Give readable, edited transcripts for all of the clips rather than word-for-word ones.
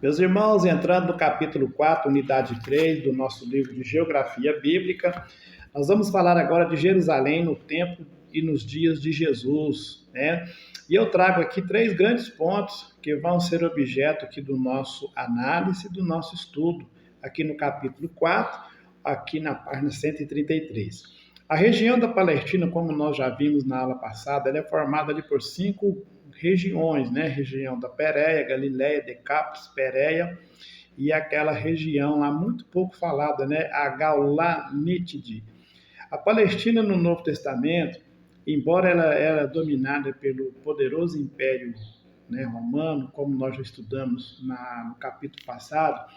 Meus irmãos, entrando no capítulo 4, unidade 3 do nosso livro de Geografia Bíblica, nós vamos falar agora de Jerusalém no tempo e nos dias de Jesus, né? E eu trago aqui três grandes pontos que vão ser objeto aqui do nosso análise, do nosso estudo, aqui no capítulo 4, aqui na página 133. A região da Palestina, como nós já vimos na aula passada, ela é formada ali por cinco regiões, né? Região da Pérea, Galileia, Decápolis, Pérea e aquela região lá muito pouco falada, né? A Gaulanítide. A Palestina no Novo Testamento, embora ela era dominada pelo poderoso Império, né, romano, como nós já estudamos no capítulo passado,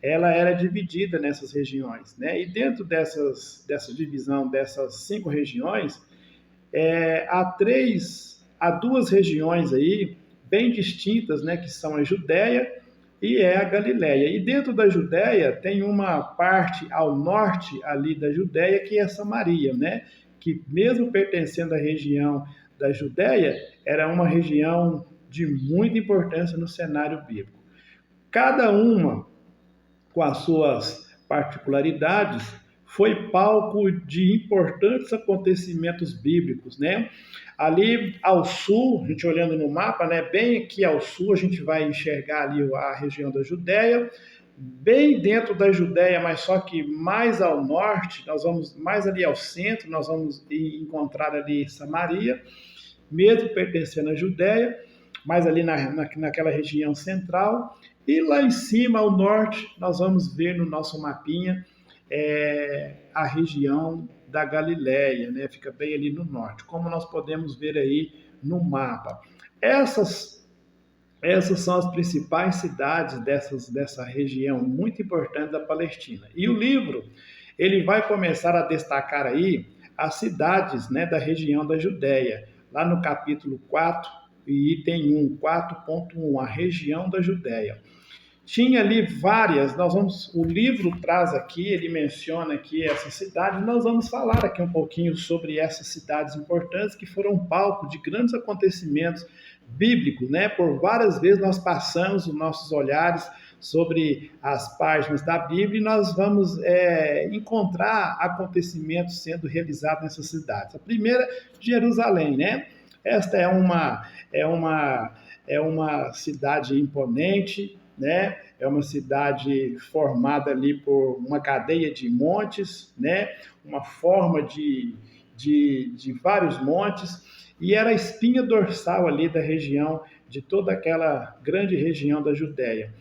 ela era dividida nessas regiões, né? E dentro dessa divisão dessas cinco regiões, há duas regiões aí bem distintas, né? Que são a Judéia e a Galileia. E dentro da Judéia tem uma parte ao norte ali da Judéia que é Samaria, né? Que mesmo pertencendo à região da Judéia, era uma região de muita importância no cenário bíblico. Cada uma com as suas particularidades, foi palco de importantes acontecimentos bíblicos, né? Ali ao sul, a gente olhando no mapa, né, bem aqui ao sul, a gente vai enxergar ali a região da Judéia, bem dentro da Judéia, mas só que mais ao norte, nós vamos mais ali ao centro, nós vamos encontrar ali Samaria, mesmo pertencendo à Judéia, mas ali naquela região central. E lá em cima, ao norte, nós vamos ver no nosso mapinha a região da Galileia, né? Fica bem ali no norte, como nós podemos ver aí no mapa. Essas são as principais cidades dessa região muito importante da Palestina. E o livro, ele vai começar a destacar aí as cidades, né, da região da Judéia, lá no capítulo 4, e item 1, 4.1, a região da Judéia. Tinha ali várias, o livro traz aqui, ele menciona aqui essa cidade, nós vamos falar aqui um pouquinho sobre essas cidades importantes que foram palco de grandes acontecimentos bíblicos, né? Por várias vezes nós passamos os nossos olhares sobre as páginas da Bíblia e nós vamos encontrar acontecimentos sendo realizados nessas cidades. A primeira, Jerusalém, né? Esta é uma cidade imponente, né? É uma cidade formada ali por uma cadeia de montes, né? Uma forma de vários montes, e era a espinha dorsal ali da região, de toda aquela grande região da Judéia.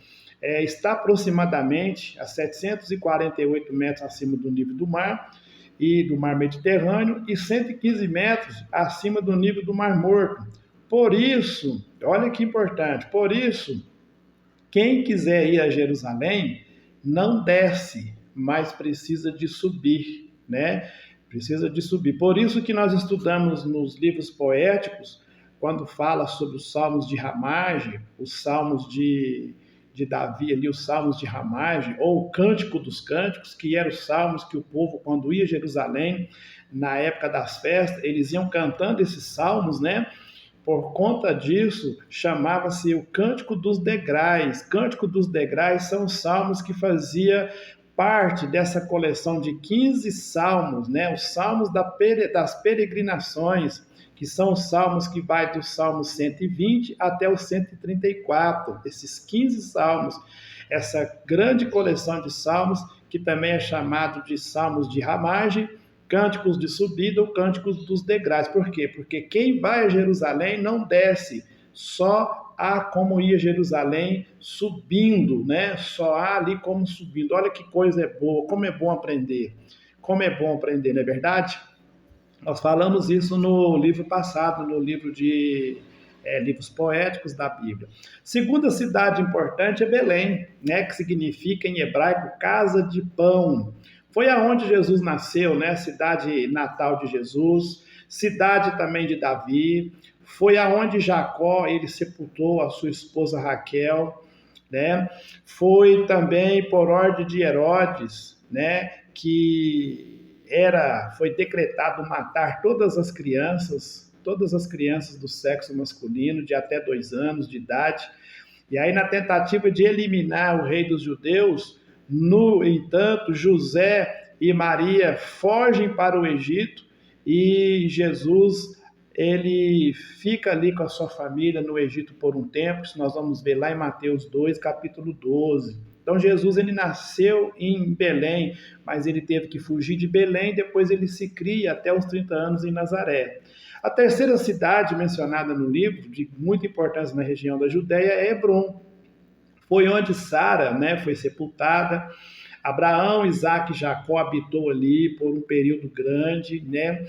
Está aproximadamente a 748 metros acima do nível do mar, e do mar Mediterrâneo, e 115 metros acima do nível do Mar Morto. Por isso, olha que importante, por isso, quem quiser ir a Jerusalém, não desce, mas precisa de subir, né? Precisa de subir. Por isso que nós estudamos nos livros poéticos, quando fala sobre os salmos de Ramage, os salmos de Davi ali, os salmos de Ramage, ou o Cântico dos Cânticos, que eram os salmos que o povo, quando ia a Jerusalém, na época das festas, eles iam cantando esses salmos, né? Por conta disso, chamava-se o Cântico dos Degrais. Cântico dos Degrais são os salmos que fazia parte dessa coleção de 15 salmos, né? Os salmos das peregrinações, que são os salmos que vai do Salmo 120 até o 134. Esses 15 salmos, essa grande coleção de salmos, que também é chamado de Salmos de Ramage, Cânticos de subida ou cânticos dos degraus. Por quê? Porque quem vai a Jerusalém não desce, só há como ir a Jerusalém subindo, né? Só há ali como subindo. Olha que coisa boa, como é bom aprender. Como é bom aprender, não é verdade? Nós falamos isso no livro passado, no livro de livros poéticos da Bíblia. Segunda cidade importante é Belém, né? Que significa em hebraico casa de pão. Foi aonde Jesus nasceu, né? Cidade natal de Jesus, cidade também de Davi. Foi aonde Jacó ele sepultou a sua esposa Raquel, né? Foi também por ordem de Herodes, né? Foi decretado matar todas as crianças do sexo masculino de até 2 anos de idade. E aí, na tentativa de eliminar o rei dos judeus, no entanto, José e Maria fogem para o Egito e Jesus ele fica ali com a sua família no Egito por um tempo. Isso nós vamos ver lá em Mateus 2, capítulo 12. Então Jesus ele nasceu em Belém, mas ele teve que fugir de Belém, depois ele se cria até os 30 anos em Nazaré. A terceira cidade mencionada no livro, de muita importância na região da Judéia, é Hebrom. Foi onde Sara, né, foi sepultada. Abraão, Isaac e Jacó habitou ali por um período grande, né?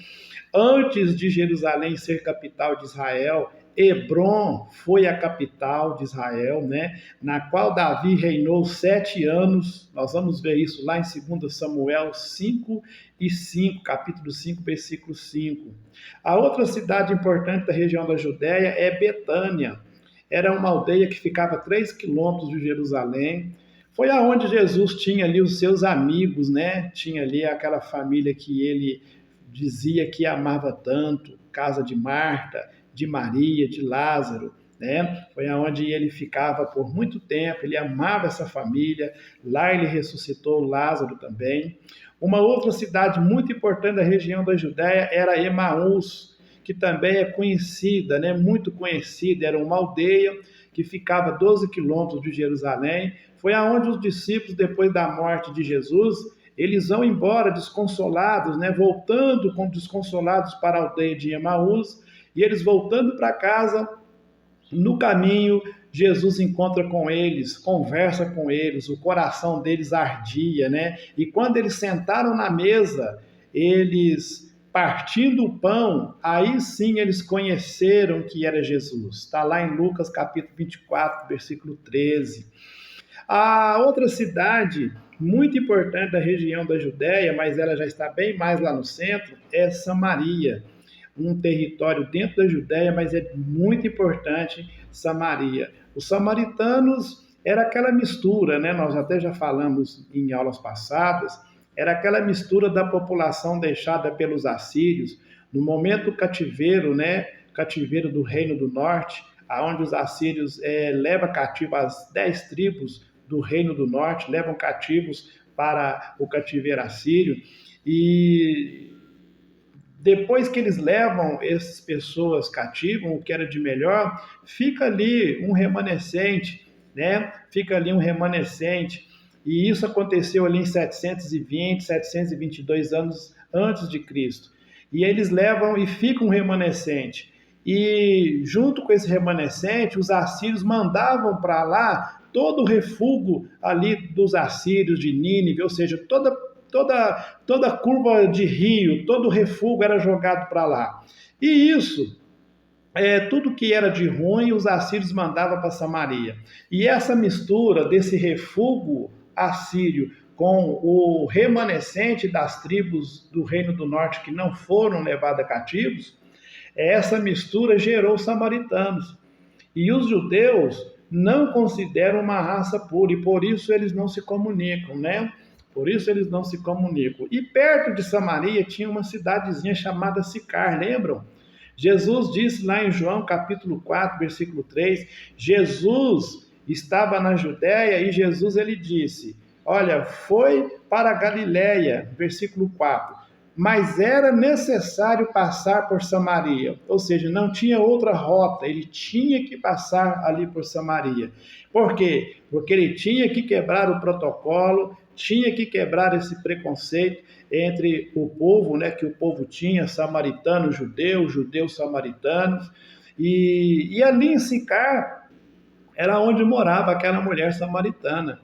Antes de Jerusalém ser capital de Israel, Hebrom foi a capital de Israel, né? Na qual Davi reinou 7 anos. Nós vamos ver isso lá em 2 Samuel 5 e 5, capítulo 5, versículo 5. A outra cidade importante da região da Judéia é Betânia. Era uma aldeia que ficava a 3 quilômetros de Jerusalém. Foi aonde Jesus tinha ali os seus amigos, né? Tinha ali aquela família que ele dizia que amava tanto, casa de Marta, de Maria, de Lázaro, né? Foi aonde ele ficava por muito tempo, ele amava essa família, lá ele ressuscitou Lázaro também. Uma outra cidade muito importante da região da Judéia era Emaús, que também é conhecida, né? Muito conhecida, era uma aldeia que ficava a 12 quilômetros de Jerusalém. Foi aonde os discípulos, depois da morte de Jesus, eles vão embora desconsolados, né? Voltando com desconsolados para a aldeia de Emaús, e eles voltando para casa, no caminho, Jesus encontra com eles, conversa com eles, o coração deles ardia, né? E quando eles sentaram na mesa, eles partindo o pão, aí sim eles conheceram que era Jesus. Está lá em Lucas capítulo 24, versículo 13. A outra cidade muito importante da região da Judéia, mas ela já está bem mais lá no centro, é Samaria. Um território dentro da Judéia, mas é muito importante Samaria. Os samaritanos era aquela mistura, né? Nós até já falamos em aulas passadas, era aquela mistura da população deixada pelos assírios no momento do cativeiro, né? Cativeiro do Reino do Norte, aonde os assírios levam cativo as 10 tribos do Reino do Norte, levam cativos para o cativeiro assírio, e depois que eles levam essas pessoas cativas, o que era de melhor, fica ali um remanescente, né? Fica ali um remanescente. E isso aconteceu ali em 720, 722 anos antes de Cristo. E eles levam e fica um remanescente. E junto com esse remanescente, os assírios mandavam para lá todo o refúgio ali dos assírios de Nínive, ou seja, toda curva de rio, todo o refúgio era jogado para lá. E isso, tudo que era de ruim, os assírios mandavam para Samaria. E essa mistura desse refúgio assírio com o remanescente das tribos do Reino do Norte que não foram levadas cativos, essa mistura gerou os samaritanos. E os judeus não consideram uma raça pura, e por isso eles não se comunicam, né? Por isso eles não se comunicam. E perto de Samaria tinha uma cidadezinha chamada Sicar, lembram? Jesus disse lá em João capítulo 4, versículo 3, Jesus estava na Judéia e Jesus ele disse, olha, foi para a Galiléia, versículo 4, mas era necessário passar por Samaria, ou seja, não tinha outra rota, ele tinha que passar ali por Samaria. Por quê? Porque ele tinha que quebrar o protocolo, tinha que quebrar esse preconceito entre o povo, né, que o povo tinha, samaritano, judeu, judeus samaritanos, e ali em Sicar era onde morava aquela mulher samaritana,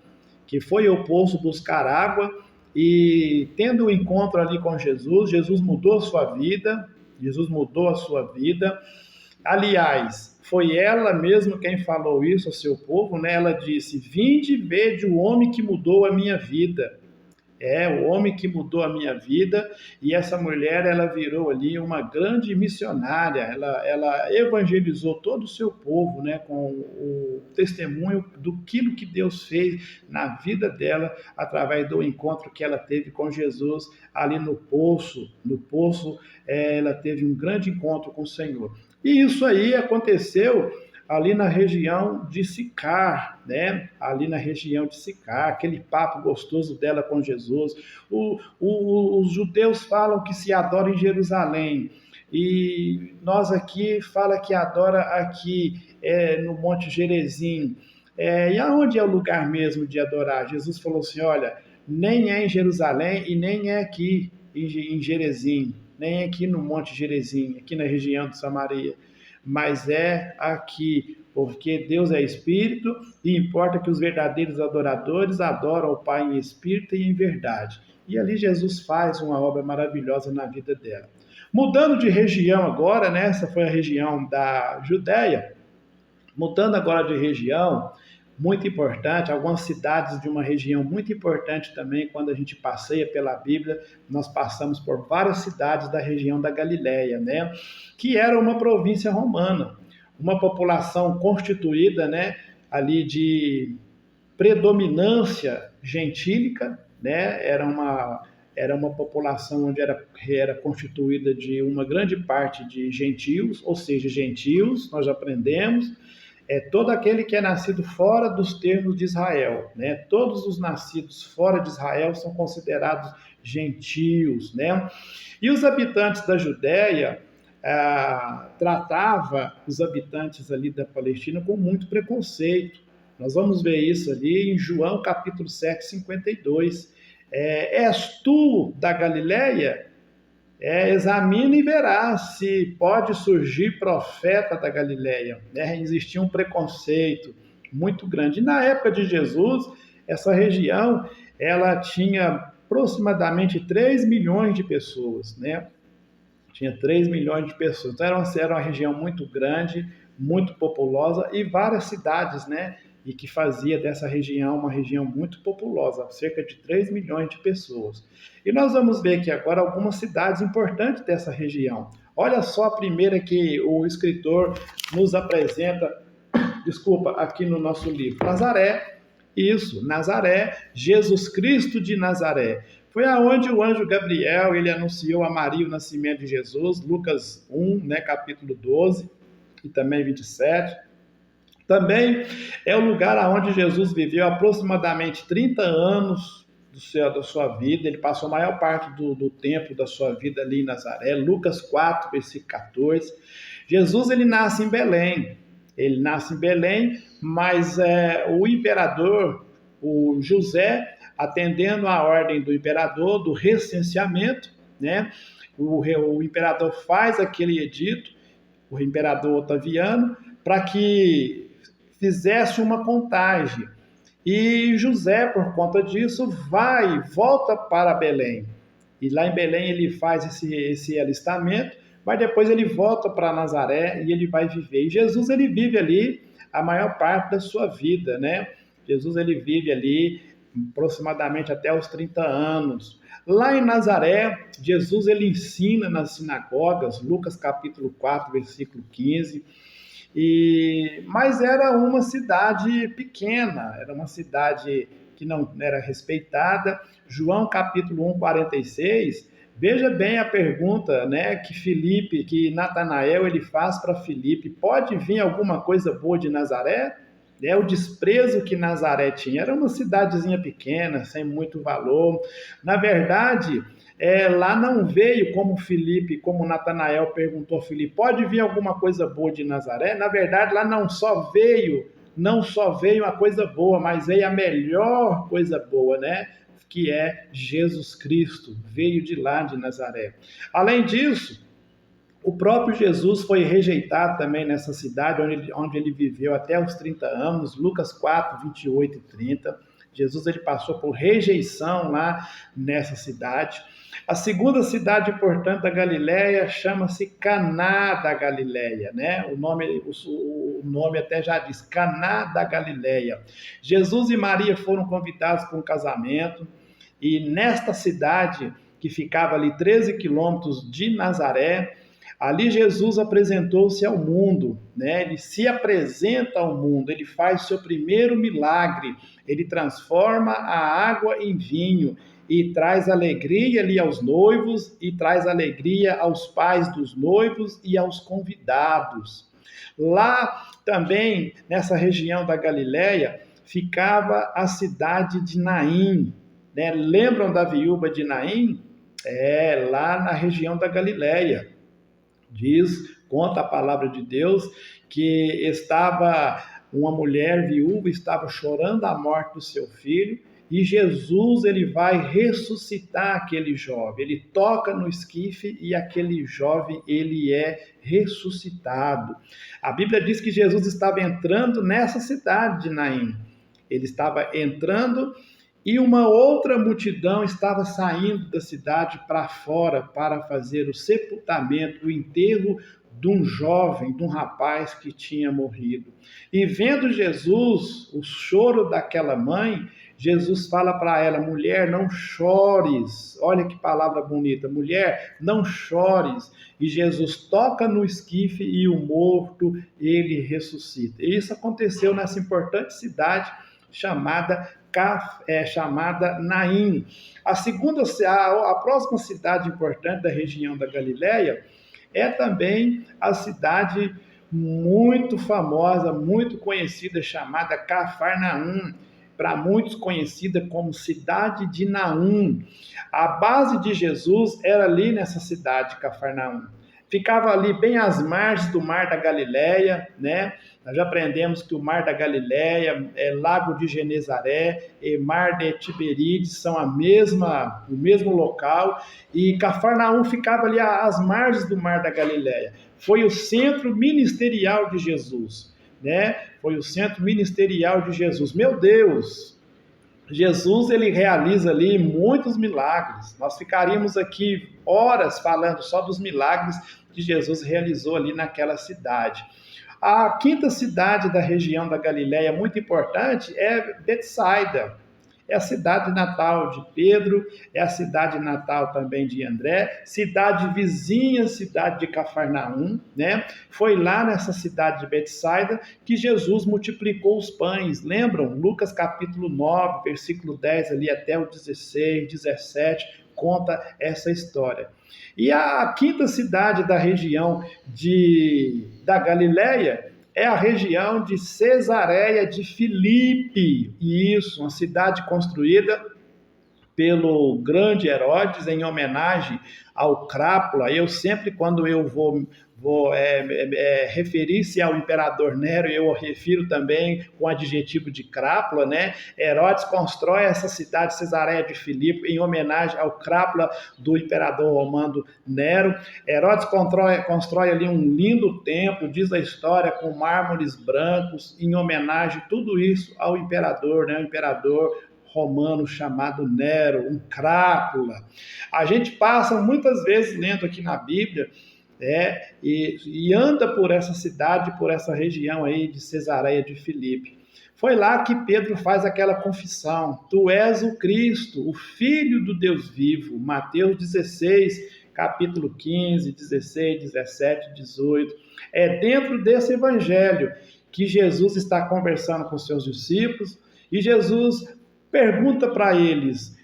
que foi ao poço buscar água, e tendo o um encontro ali com Jesus, Jesus mudou a sua vida, Jesus mudou a sua vida. Aliás, foi ela mesma quem falou isso ao seu povo, né? Ela disse, vinde e vede o homem que mudou a minha vida. O homem que mudou a minha vida, e essa mulher, ela virou ali uma grande missionária, ela evangelizou todo o seu povo, né, com o testemunho do que Deus fez na vida dela, através do encontro que ela teve com Jesus ali no poço, ela teve um grande encontro com o Senhor. E isso aí aconteceu ali na região de Sicar, né? Ali na região de Sicar, aquele papo gostoso dela com Jesus. Os judeus falam que se adora em Jerusalém, e nós aqui fala que adora aqui no Monte Gerizim. E aonde é o lugar mesmo de adorar? Jesus falou assim, olha, nem é em Jerusalém e nem é aqui em Gerizim, nem é aqui no Monte Gerizim, aqui na região de Samaria, mas é aqui, porque Deus é Espírito e importa que os verdadeiros adoradores adoram o Pai em Espírito e em verdade. E ali Jesus faz uma obra maravilhosa na vida dela. Mudando de região agora, né? Essa foi a região da Judéia. Mudando agora de região, muito importante, algumas cidades de uma região muito importante também, quando a gente passeia pela Bíblia, nós passamos por várias cidades da região da Galileia, né? Que era uma província romana, uma população constituída, né, ali de predominância gentílica, né? Era uma população onde era constituída de uma grande parte de gentios, ou seja, gentios, nós aprendemos, todo aquele que é nascido fora dos termos de Israel, né? Todos os nascidos fora de Israel são considerados gentios, né? E os habitantes da Judéia tratava os habitantes ali da Palestina com muito preconceito. Nós vamos ver isso ali em João capítulo 7, 52. És tu da Galileia? Examina e verás se pode surgir profeta da Galileia. Existia um preconceito muito grande. E na época de Jesus, essa região ela tinha aproximadamente 3 milhões de pessoas, né? Tinha 3 milhões de pessoas. Então era uma região muito grande, muito populosa e várias cidades, né? E que fazia dessa região uma região muito populosa, cerca de 3 milhões de pessoas. E nós vamos ver aqui agora algumas cidades importantes dessa região. Olha só a primeira que o escritor nos apresenta, aqui no nosso livro. Nazaré, isso, Nazaré, Jesus Cristo de Nazaré. Foi aonde o anjo Gabriel, ele anunciou a Maria o nascimento de Jesus, Lucas 1, né, capítulo 12 e também 27. Também é o lugar onde Jesus viveu aproximadamente 30 anos da sua vida. Ele passou a maior parte do tempo da sua vida ali em Nazaré. Lucas 4, versículo 14. Jesus, ele nasce em Belém. Ele nasce em Belém, mas o imperador, o José, atendendo à ordem do imperador, do recenseamento, né? O imperador faz aquele edito, o imperador Otaviano, para que fizesse uma contagem. E José, por conta disso, volta para Belém. E lá em Belém ele faz esse alistamento, mas depois ele volta para Nazaré e ele vai viver. E Jesus, ele vive ali a maior parte da sua vida, né? Jesus, ele vive ali aproximadamente até os 30 anos. Lá em Nazaré, Jesus, ele ensina nas sinagogas, Lucas capítulo 4, versículo 15, mas era uma cidade pequena, era uma cidade que não era respeitada. João capítulo 1, 46, veja bem a pergunta, né, que Natanael ele faz para Filipe: pode vir alguma coisa boa de Nazaré? O desprezo que Nazaré tinha, era uma cidadezinha pequena, sem muito valor. Na verdade, lá não veio como Natanael perguntou a Filipe: pode vir alguma coisa boa de Nazaré? Na verdade, lá não só veio uma coisa boa, mas veio a melhor coisa boa, né? Que é Jesus Cristo, veio de lá de Nazaré. Além disso, o próprio Jesus foi rejeitado também nessa cidade, onde ele viveu até os 30 anos, Lucas 4, 28 e 30. Jesus, ele passou por rejeição lá nessa cidade. A segunda cidade importante da Galileia chama-se Caná da Galileia, né? O nome até já diz, Caná da Galileia. Jesus e Maria foram convidados para um casamento, e nesta cidade, que ficava ali 13 quilômetros de Nazaré, ali Jesus apresentou-se ao mundo, né? Ele se apresenta ao mundo, ele faz seu primeiro milagre, ele transforma a água em vinho e traz alegria ali aos noivos e traz alegria aos pais dos noivos e aos convidados. Lá também nessa região da Galileia ficava a cidade de Naim, né? Lembram da viúva de Naim? Lá na região da Galileia. Conta a palavra de Deus que uma mulher viúva estava chorando a morte do seu filho, e Jesus ele vai ressuscitar aquele jovem. Ele toca no esquife e aquele jovem ele é ressuscitado. A Bíblia diz que Jesus estava entrando nessa cidade de Naim. Ele estava entrando e uma outra multidão estava saindo da cidade para fora para fazer o sepultamento, o enterro de um jovem, de um rapaz que tinha morrido. E vendo Jesus, o choro daquela mãe, Jesus fala para ela: mulher, não chores. Olha que palavra bonita, mulher, não chores. E Jesus toca no esquife e o morto, ele ressuscita. E isso aconteceu nessa importante cidade chamada Naim. A próxima cidade importante da região da Galileia é também a cidade muito famosa, muito conhecida, chamada Cafarnaum, para muitos conhecida como cidade de Naum. A base de Jesus era ali nessa cidade, Cafarnaum. Ficava ali bem às margens do Mar da Galileia, né? Nós já aprendemos que o Mar da Galileia, Lago de Genezaré e Mar de Tiberíades são o mesmo local, e Cafarnaum ficava ali às margens do Mar da Galileia. Foi o centro ministerial de Jesus, né? Foi o centro ministerial de Jesus. Meu Deus! Jesus ele realiza ali muitos milagres. Nós ficaríamos aqui horas falando só dos milagres que Jesus realizou ali naquela cidade. A quinta cidade da região da Galileia, muito importante, é Betsaida. É a cidade natal de Pedro, é a cidade natal também de André, cidade vizinha, cidade de Cafarnaum, né? Foi lá nessa cidade de Betsaida que Jesus multiplicou os pães. Lembram? Lucas capítulo 9, versículo 10 ali até o 16, 17, conta essa história. E a quinta cidade da região da Galileia é a região de Cesareia de Filipe. Isso, uma cidade construída pelo grande Herodes em homenagem ao Crápula. Eu sempre, quando eu vou referir-se ao imperador Nero, eu refiro também com o adjetivo de Crápula, né? Herodes constrói essa cidade, Cesareia de Filipe, em homenagem ao Crápula do imperador romano Nero. Herodes constrói ali um lindo templo, diz a história, com mármores brancos, em homenagem, tudo isso ao imperador, né? O imperador romano chamado Nero, um Crápula. A gente passa muitas vezes lendo aqui na Bíblia, e anda por essa cidade, por essa região aí de Cesareia de Filipe. Foi lá que Pedro faz aquela confissão: tu és o Cristo, o Filho do Deus vivo. Mateus 16, capítulo 15, 16, 17, 18. É dentro desse evangelho que Jesus está conversando com seus discípulos, e Jesus pergunta para eles: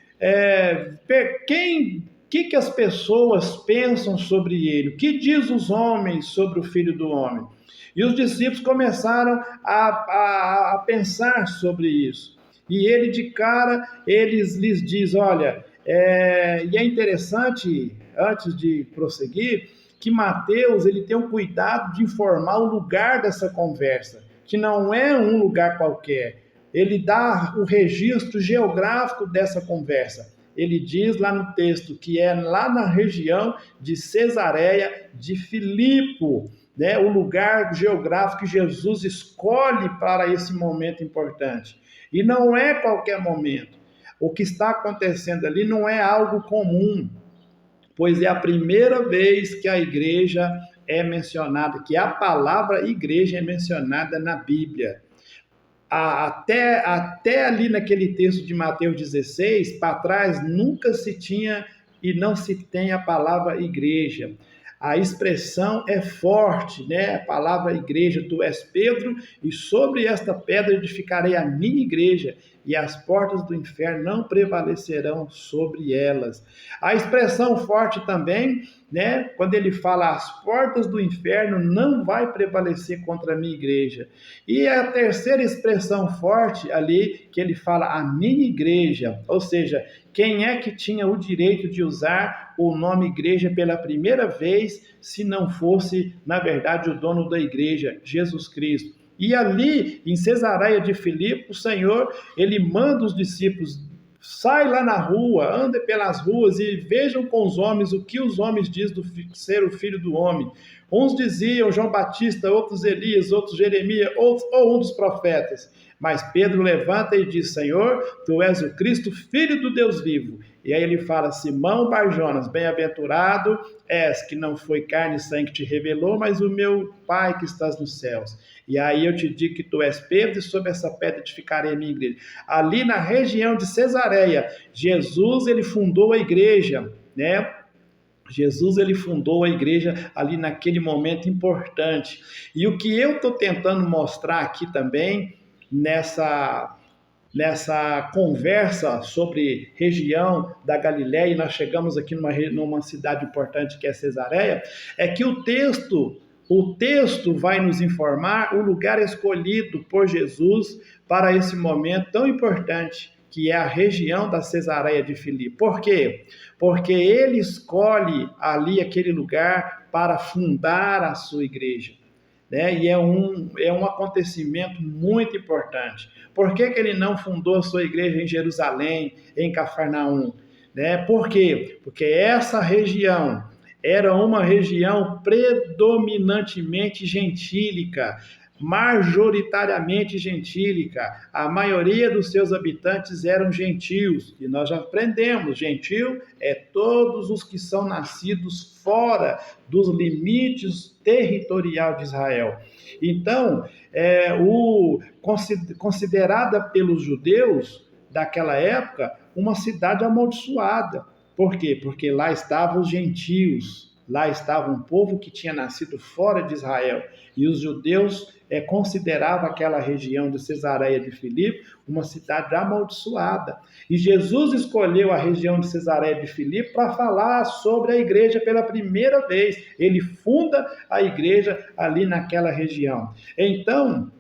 o que as pessoas pensam sobre ele? O que diz os homens sobre o Filho do Homem? E os discípulos começaram a pensar sobre isso. E ele, de cara, lhes diz: olha, e é interessante, antes de prosseguir, que Mateus ele tem o cuidado de informar o lugar dessa conversa, que não é um lugar qualquer. Ele dá o registro geográfico dessa conversa. Ele diz lá no texto que é lá na região de Cesareia de Filipe, né? O lugar geográfico que Jesus escolhe para esse momento importante. E não é qualquer momento. O que está acontecendo ali não é algo comum, pois é a primeira vez que a igreja é mencionada, que a palavra igreja é mencionada na Bíblia. Até ali naquele texto de Mateus 16, para trás, nunca se tinha e não se tem a palavra igreja. a expressão é forte, né? A palavra igreja, tu és Pedro, e sobre esta pedra edificarei a minha igreja, e as portas do inferno não prevalecerão sobre elas. A expressão forte também, né? Quando ele fala as portas do inferno não vai prevalecer contra a minha igreja. E a terceira expressão forte ali, que ele fala a minha igreja, ou seja, quem é que tinha o direito de usar o nome igreja pela primeira vez, se não fosse, na verdade, o dono da igreja, Jesus Cristo? E ali, em Cesareia de Filipe, o Senhor, ele manda os discípulos, sai lá na rua, anda pelas ruas e vejam com os homens o que os homens dizem do ser o filho do homem. Uns diziam João Batista, outros Elias, outros Jeremias, outros ou um dos profetas. Mas Pedro levanta e diz, Senhor, tu és o Cristo, filho do Deus vivo. E aí ele fala, Simão Barjonas, bem-aventurado és, que não foi carne e sangue que te revelou, mas o meu Pai que estás nos céus. E aí eu te digo que tu és Pedro, e sobre essa pedra edificarei a minha igreja. Ali na região de Cesareia, Jesus, ele fundou a igreja, né? Jesus, ele fundou a igreja ali naquele momento importante. E o que eu estou tentando mostrar aqui também, nessa conversa sobre região da Galileia, e nós chegamos aqui numa cidade importante que é Cesareia, é que o texto vai nos informar o lugar escolhido por Jesus para esse momento tão importante, que é a região da Cesareia de Filipe. Por quê? Porque ele escolhe ali aquele lugar para fundar a sua igreja. Né? E é um acontecimento muito importante. Por que ele não fundou a sua igreja em Jerusalém, em Cafarnaum? Né? Por quê? Porque essa região era uma região predominantemente gentílica, majoritariamente gentílica. A maioria dos seus habitantes eram gentios, e nós já aprendemos, gentil é todos os que são nascidos fora dos limites territorial de Israel. Então, considerada pelos judeus daquela época uma cidade amaldiçoada. Por quê? Porque lá estavam os gentios, lá estava um povo que tinha nascido fora de Israel, e os judeus consideravam aquela região de Cesareia de Filipe uma cidade amaldiçoada. E Jesus escolheu a região de Cesareia de Filipe para falar sobre a igreja pela primeira vez. Ele funda a igreja ali naquela região. Então,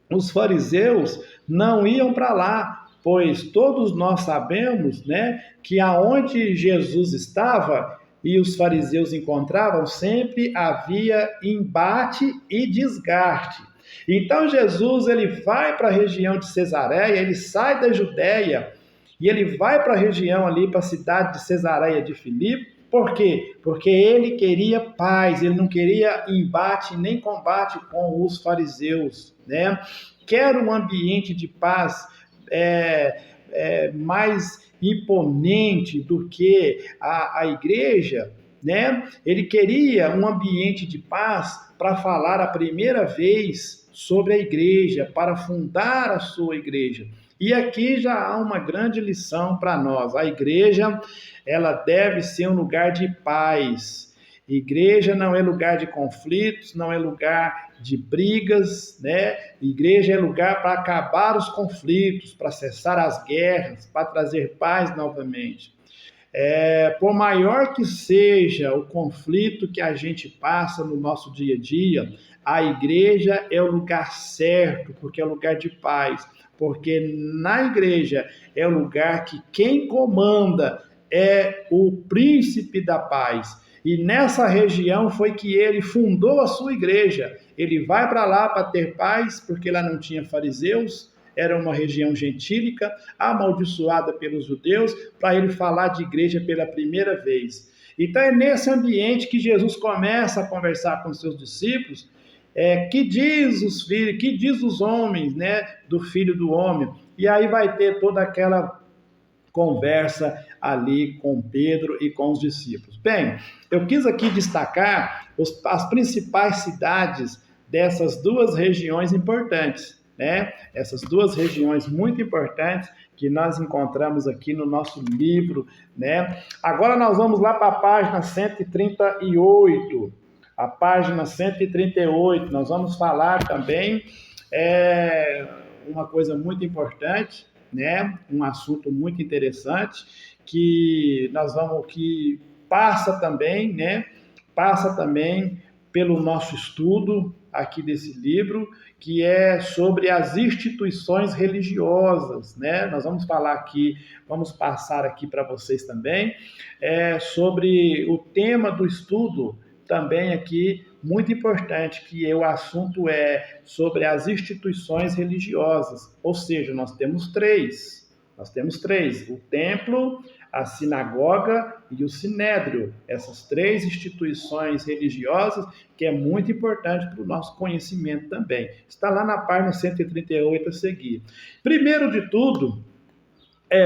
os fariseus não iam para lá, pois todos nós sabemos, né, que aonde Jesus estava e os fariseus encontravam, sempre havia embate e desgaste. Então Jesus, ele vai para a região de Cesareia, ele sai da Judéia e ele vai para a região ali, para a cidade de Cesareia de Filipe. Por quê? Porque ele queria paz, ele não queria embate nem combate com os fariseus, né? Quer um ambiente de paz mais imponente do que a igreja, né? Ele queria um ambiente de paz para falar a primeira vez sobre a igreja, para fundar a sua igreja. E aqui já há uma grande lição para nós. A igreja, ela deve ser um lugar de paz. Igreja não é lugar de conflitos, não é lugar de brigas, né? Igreja é lugar para acabar os conflitos, para cessar as guerras, para trazer paz novamente. Por maior que seja o conflito que a gente passa no nosso dia a dia, a igreja é o lugar certo, porque é o lugar de paz. Porque na igreja é o lugar que quem comanda é o príncipe da paz. E nessa região foi que ele fundou a sua igreja. Ele vai para lá para ter paz, porque lá não tinha fariseus, era uma região gentílica, amaldiçoada pelos judeus, para ele falar de igreja pela primeira vez. Então é nesse ambiente que Jesus começa a conversar com seus discípulos, que diz os filhos, que diz os homens, né, do Filho do Homem. E aí vai ter toda aquela conversa ali com Pedro e com os discípulos. Bem, eu quis aqui destacar as principais cidades dessas duas regiões importantes, né? Essas duas regiões muito importantes que nós encontramos aqui no nosso livro, né? Agora nós vamos lá para a página 138. A página 138, nós vamos falar também uma coisa muito importante, né? Um assunto muito interessante que nós vamos que passa também, né? Passa também pelo nosso estudo aqui desse livro, que é sobre as instituições religiosas, né? Nós vamos falar aqui, vamos passar aqui para vocês também, sobre o tema do estudo, também aqui, muito importante, que o assunto é sobre as instituições religiosas, ou seja, nós temos três, o templo, a sinagoga e o sinédrio, essas três instituições religiosas que é muito importante para o nosso conhecimento também. Está lá na página 138 a seguir. Primeiro de tudo,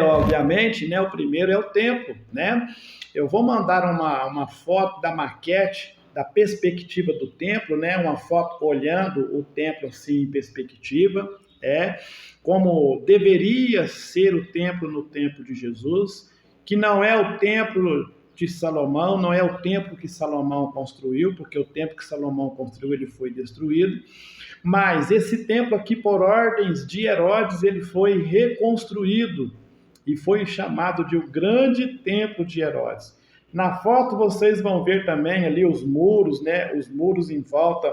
obviamente, né, o primeiro é o templo, né? Eu vou mandar uma foto da maquete, da perspectiva do templo, né? Uma foto olhando o templo assim em perspectiva, como deveria ser o templo no tempo de Jesus, que não é o templo de Salomão, não é o templo que Salomão construiu, porque o templo que Salomão construiu ele foi destruído, mas esse templo aqui, por ordens de Herodes, ele foi reconstruído e foi chamado de o grande templo de Herodes. Na foto vocês vão ver também ali os muros, né? Os muros em volta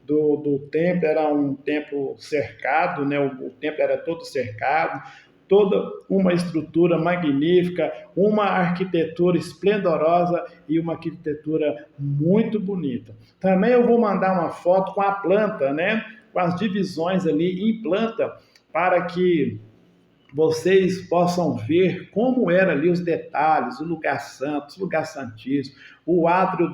do templo, era um templo cercado, né? O templo era todo cercado, toda uma estrutura magnífica, uma arquitetura esplendorosa e uma arquitetura muito bonita. Também eu vou mandar uma foto com a planta, né? Com as divisões ali em planta, para que vocês possam ver como eram ali os detalhes, o lugar santo, o lugar santíssimo, o átrio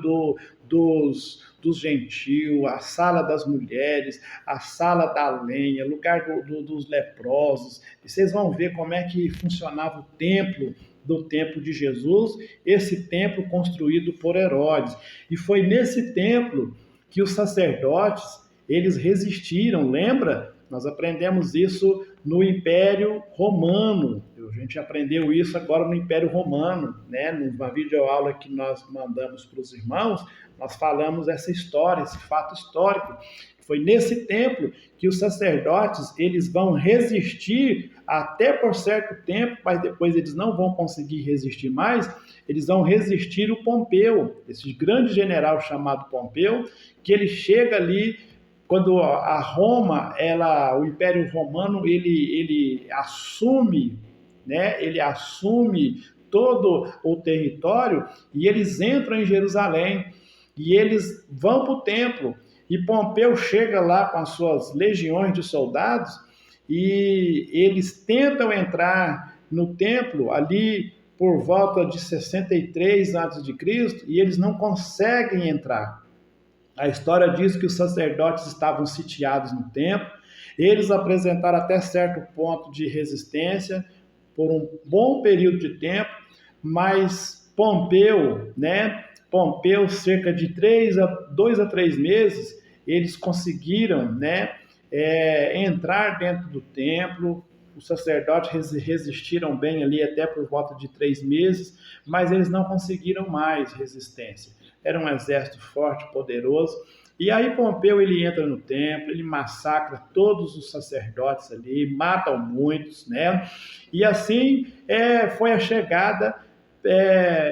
dos gentios, a sala das mulheres, a sala da lenha, lugar dos leprosos. E vocês vão ver como é que funcionava o templo do templo de Jesus, esse templo construído por Herodes. E foi nesse templo que os sacerdotes, eles resistiram, lembra? Nós aprendemos isso no Império Romano. A gente aprendeu isso agora no Império Romano, né? Numa videoaula que nós mandamos para os irmãos, nós falamos essa história, esse fato histórico. Foi nesse templo que os sacerdotes, eles vão resistir até por certo tempo, mas depois eles não vão conseguir resistir mais, eles vão resistir o Pompeu, esse grande general chamado Pompeu, que ele chega ali quando a Roma, o Império Romano, ele assume, né? Ele assume todo o território e eles entram em Jerusalém e eles vão para o templo. E Pompeu chega lá com as suas legiões de soldados e eles tentam entrar no templo ali por volta de 63 a.C. e eles não conseguem entrar. A história diz que os sacerdotes estavam sitiados no templo, eles apresentaram até certo ponto de resistência por um bom período de tempo, mas Pompeu, cerca de 2 a 3 meses, eles conseguiram, entrar dentro do templo. Os sacerdotes resistiram bem ali até por volta de 3 meses, mas eles não conseguiram mais resistência. Era um exército forte, poderoso. E aí Pompeu, ele entra no templo, ele massacra todos os sacerdotes ali, matam muitos, né? E assim foi a chegada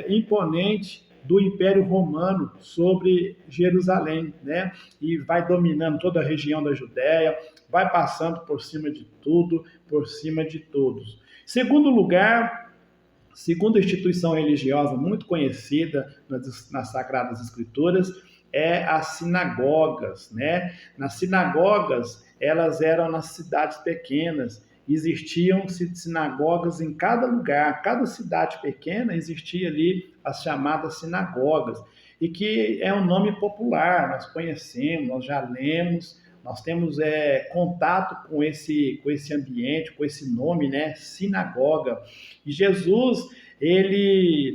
imponente do Império Romano sobre Jerusalém, né? E vai dominando toda a região da Judéia, vai passando por cima de tudo, por cima de todos. Segundo lugar, segunda instituição religiosa muito conhecida nas Sagradas Escrituras é as sinagogas, né? Nas sinagogas, elas eram nas cidades pequenas, existiam sinagogas em cada lugar, cada cidade pequena existia ali as chamadas sinagogas, e que é um nome popular, nós conhecemos, nós já lemos, nós temos contato com esse ambiente, com esse nome, né? Sinagoga. E Jesus,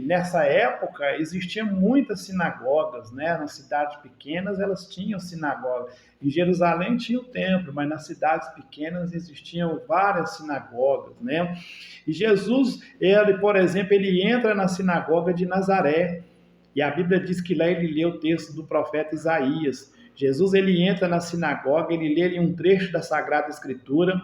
nessa época, existiam muitas sinagogas, né? Nas cidades pequenas, elas tinham sinagoga. Em Jerusalém tinha o templo, mas nas cidades pequenas existiam várias sinagogas, né? E Jesus, por exemplo, ele entra na sinagoga de Nazaré, e a Bíblia diz que lá ele lê o texto do profeta Isaías. Jesus, ele entra na sinagoga, ele lê ali um trecho da Sagrada Escritura,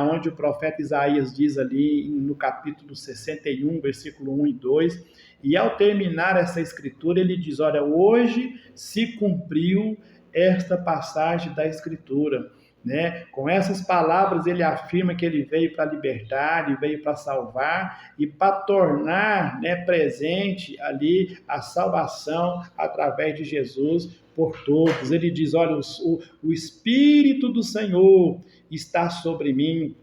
onde o profeta Isaías diz ali no capítulo 61, versículo 1 e 2, e ao terminar essa escritura, ele diz, olha, hoje se cumpriu esta passagem da escritura, né? Com essas palavras ele afirma que ele veio para libertar, ele veio para salvar e para tornar, né, presente ali a salvação através de Jesus por todos. Ele diz, olha, o Espírito do Senhor está sobre mim,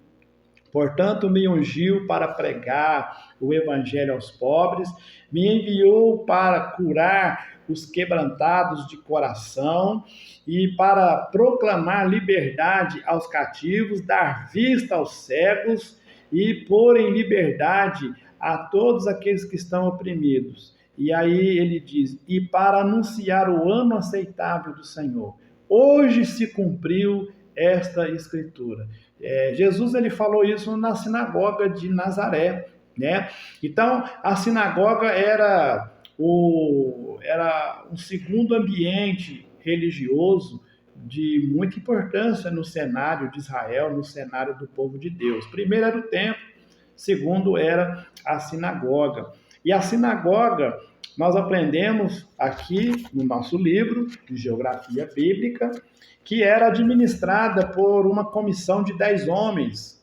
portanto me ungiu para pregar o evangelho aos pobres, me enviou para curar os quebrantados de coração e para proclamar liberdade aos cativos, dar vista aos cegos e pôr em liberdade a todos aqueles que estão oprimidos. E aí ele diz, e para anunciar o ano aceitável do Senhor. Hoje se cumpriu esta escritura. Jesus, ele falou isso na sinagoga de Nazaré, né? Então, a sinagoga era um segundo ambiente religioso de muita importância no cenário de Israel, no cenário do povo de Deus. Primeiro era o templo, segundo era a sinagoga. E a sinagoga, nós aprendemos aqui no nosso livro de Geografia Bíblica, que era administrada por uma comissão de 10 homens.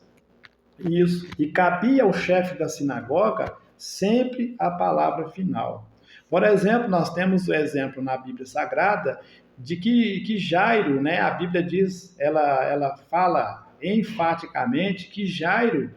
Isso. E cabia ao chefe da sinagoga sempre a palavra final. Por exemplo, nós temos o exemplo na Bíblia Sagrada de que Jairo, né, a Bíblia diz, ela fala enfaticamente que Jairo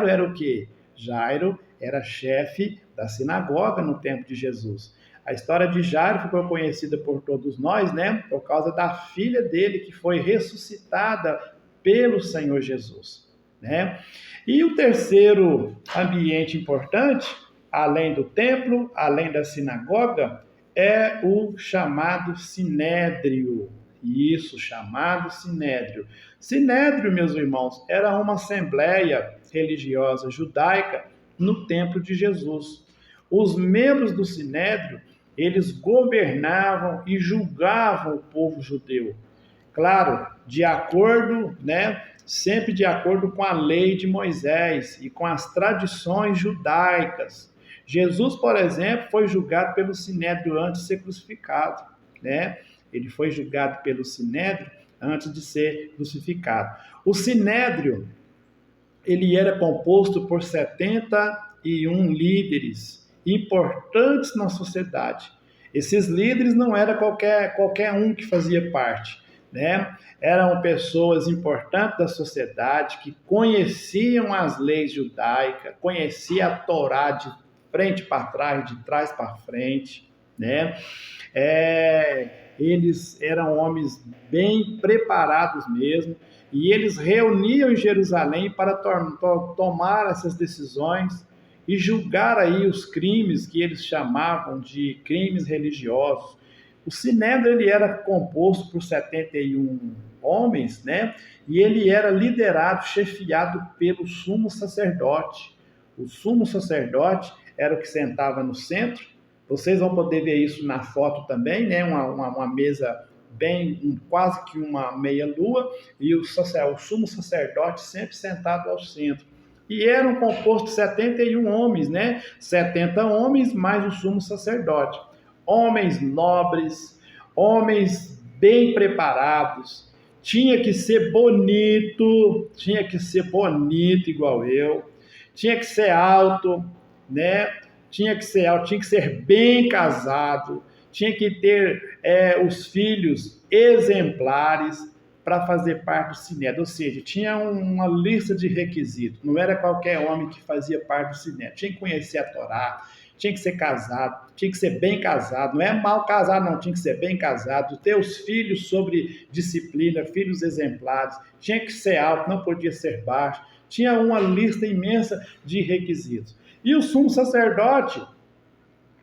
era o quê? Jairo era chefe da sinagoga no tempo de Jesus. A história de Jairo ficou conhecida por todos nós, né, por causa da filha dele que foi ressuscitada pelo Senhor Jesus, né? E o terceiro ambiente importante, além do templo, além da sinagoga, é o chamado sinédrio. Isso, chamado sinédrio. Sinédrio, meus irmãos, era uma assembleia religiosa judaica no templo de Jesus. Os membros do sinédrio, eles governavam e julgavam o povo judeu. Claro, de acordo, né, sempre de acordo com a lei de Moisés e com as tradições judaicas. Jesus, por exemplo, foi julgado pelo sinédrio antes de ser crucificado, né? Ele foi julgado pelo sinédrio antes de ser crucificado. O sinédrio, ele era composto por 71 líderes importantes na sociedade. Esses líderes não era qualquer um que fazia parte, né? Eram pessoas importantes da sociedade que conheciam as leis judaicas, conheciam a Torá de frente para trás, de trás para frente, né? Eles eram homens bem preparados mesmo, e eles reuniam em Jerusalém para tomar essas decisões e julgar aí os crimes que eles chamavam de crimes religiosos. O Sinédrio, ele era composto por 71 homens, né? E ele era liderado, chefiado pelo sumo sacerdote. O sumo sacerdote era o que sentava no centro. Vocês vão poder ver isso na foto também, né? Uma mesa bem, quase que uma meia-lua, e o sumo sacerdote sempre sentado ao centro. E eram compostos de 71 homens, né? 70 homens mais o sumo sacerdote. Homens nobres, homens bem preparados, tinha que ser bonito igual eu, tinha que ser alto, né? Tinha que ser bem casado, tinha que ter os filhos exemplares para fazer parte do sinédrio, ou seja, tinha uma lista de requisitos, não era qualquer homem que fazia parte do sinédrio, tinha que conhecer a Torá, tinha que ser casado, tinha que ser bem casado, não é mal casado não, tinha que ser bem casado, ter os filhos sobre disciplina, filhos exemplares, tinha que ser alto, não podia ser baixo, tinha uma lista imensa de requisitos. E o sumo sacerdote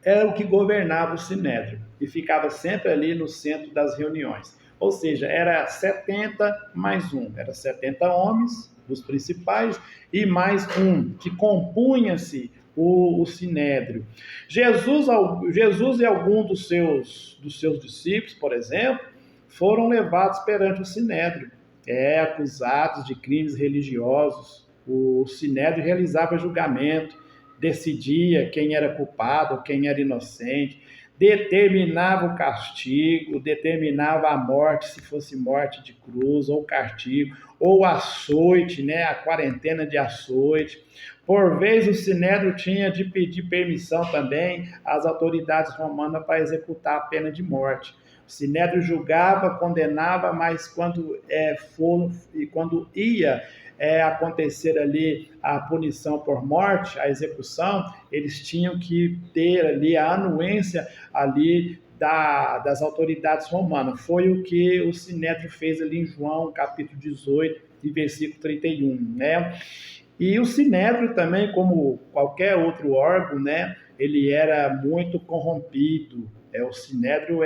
era o que governava o sinédrio e ficava sempre ali no centro das reuniões. Ou seja, era 70 mais um, era 70 homens, os principais, e mais um, que compunha-se o sinédrio. Jesus e alguns dos seus discípulos, por exemplo, foram levados perante o sinédrio, acusados de crimes religiosos. O sinédrio realizava julgamento, decidia quem era culpado, quem era inocente, determinava o castigo, determinava a morte, se fosse morte de cruz, ou castigo, ou açoite, né, a quarentena de açoite. Por vezes o sinédrio tinha de pedir permissão também às autoridades romanas para executar a pena de morte. O sinédrio julgava, condenava, mas quando ia acontecer ali a punição por morte, a execução, eles tinham que ter ali a anuência ali das autoridades romanas. Foi o que o sinédrio fez ali em João, capítulo 18, e versículo 31, né? E o sinédrio também, como qualquer outro órgão, né, ele era muito corrompido. O sinédrio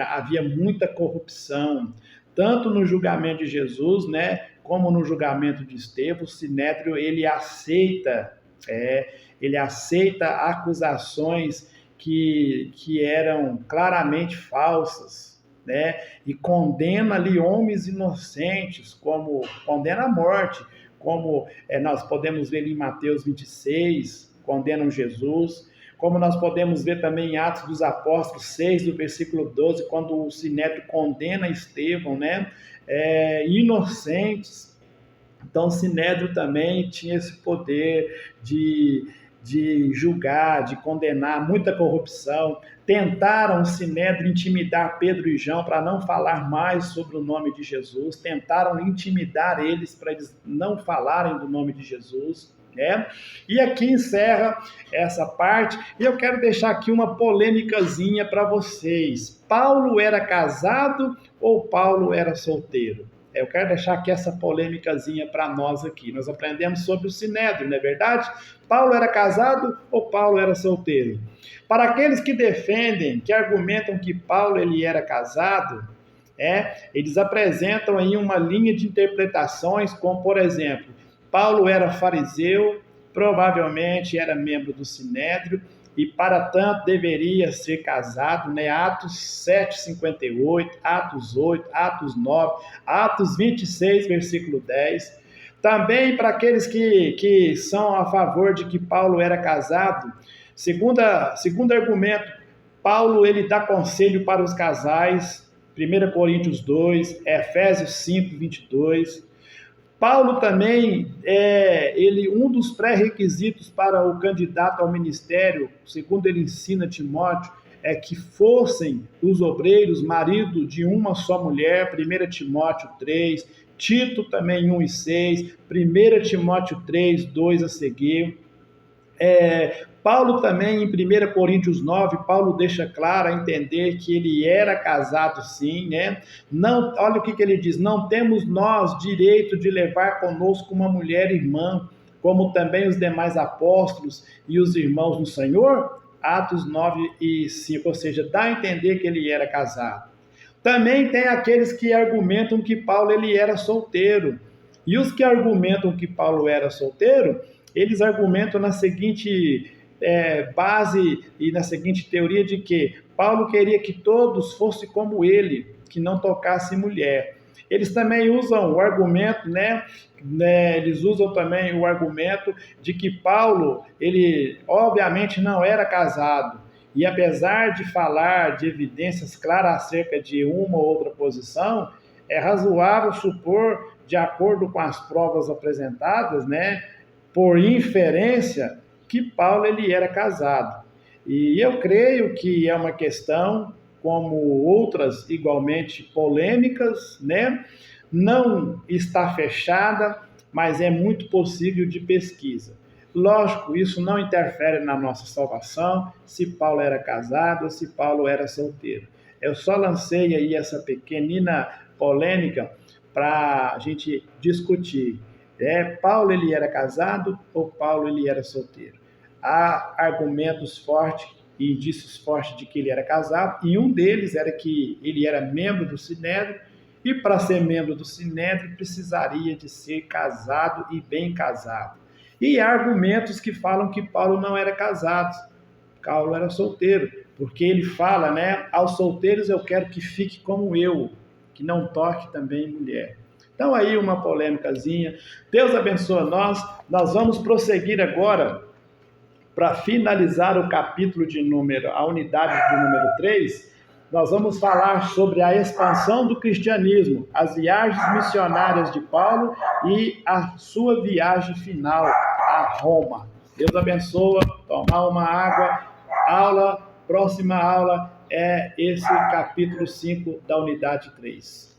havia muita corrupção, tanto no julgamento de Jesus, né, como no julgamento de Estevão. O sinédrio ele aceita acusações que eram claramente falsas, né, e condena ali homens inocentes, como condena a morte, como nós podemos ver em Mateus 26, condenam Jesus, como nós podemos ver também em Atos dos Apóstolos 6, do versículo 12, quando o sinédrio condena Estevão, né, inocentes. Então o sinédrio também tinha esse poder de julgar, de condenar, muita corrupção. Tentaram o sinédrio intimidar Pedro e João para não falar mais sobre o nome de Jesus, tentaram intimidar eles para eles não falarem do nome de Jesus, né? E aqui encerra essa parte, e eu quero deixar aqui uma polêmicazinha para vocês. Paulo era casado ou Paulo era solteiro? Eu quero deixar aqui essa polêmicazinha para nós aqui. Nós aprendemos sobre o sinédrio, não é verdade? Paulo era casado ou Paulo era solteiro? Para aqueles que defendem, que argumentam que Paulo ele era casado, eles apresentam aí uma linha de interpretações, como por exemplo, Paulo era fariseu, provavelmente era membro do sinédrio, e para tanto deveria ser casado, né? Atos 7:58, Atos 8, Atos 9, Atos 26, versículo 10. Também para aqueles que são a favor de que Paulo era casado, segundo argumento, Paulo ele dá conselho para os casais, 1 Coríntios 2, Efésios 5, 22. Paulo também, um dos pré-requisitos para o candidato ao ministério, segundo ele ensina Timóteo, é que fossem os obreiros marido de uma só mulher, 1 Timóteo 3, Tito também 1 e 6, 1 Timóteo 3, 2 a seguir. Paulo também, em 1 Coríntios 9, Paulo deixa claro a entender que ele era casado sim, né? Não, olha o que ele diz: não temos nós direito de levar conosco uma mulher irmã, como também os demais apóstolos e os irmãos no Senhor? Atos 9 e 5, ou seja, dá a entender que ele era casado. Também tem aqueles que argumentam que Paulo ele era solteiro. E os que argumentam que Paulo era solteiro, eles argumentam na seguinte base e na seguinte teoria de que Paulo queria que todos fossem como ele, que não tocasse mulher. Eles também usam o argumento, eles usam também o argumento de que Paulo, ele obviamente não era casado, e apesar de falar de evidências claras acerca de uma ou outra posição, é razoável supor, de acordo com as provas apresentadas, por inferência, que Paulo ele era casado. E eu creio que é uma questão, como outras igualmente polêmicas, não está fechada, mas é muito possível de pesquisa. Lógico, isso não interfere na nossa salvação, se Paulo era casado ou se Paulo era solteiro. Eu só lancei aí essa pequenina polêmica para a gente discutir. Paulo ele era casado ou Paulo ele era solteiro? há argumentos fortes e indícios fortes de que ele era casado, e um deles era que ele era membro do Sinédrio, e para ser membro do Sinédrio precisaria de ser casado e bem casado. E há argumentos que falam que Paulo não era casado, Paulo era solteiro, porque ele fala, né, aos solteiros eu quero que fique como eu, que não toque também mulher. Então aí uma polêmicazinha. Deus abençoa nós. Nós vamos prosseguir agora para finalizar o capítulo a unidade de número 3. Nós vamos falar sobre a expansão do cristianismo, as viagens missionárias de Paulo e a sua viagem final a Roma. Deus abençoa. Tomar uma água. Próxima aula é esse capítulo 5 da unidade 3.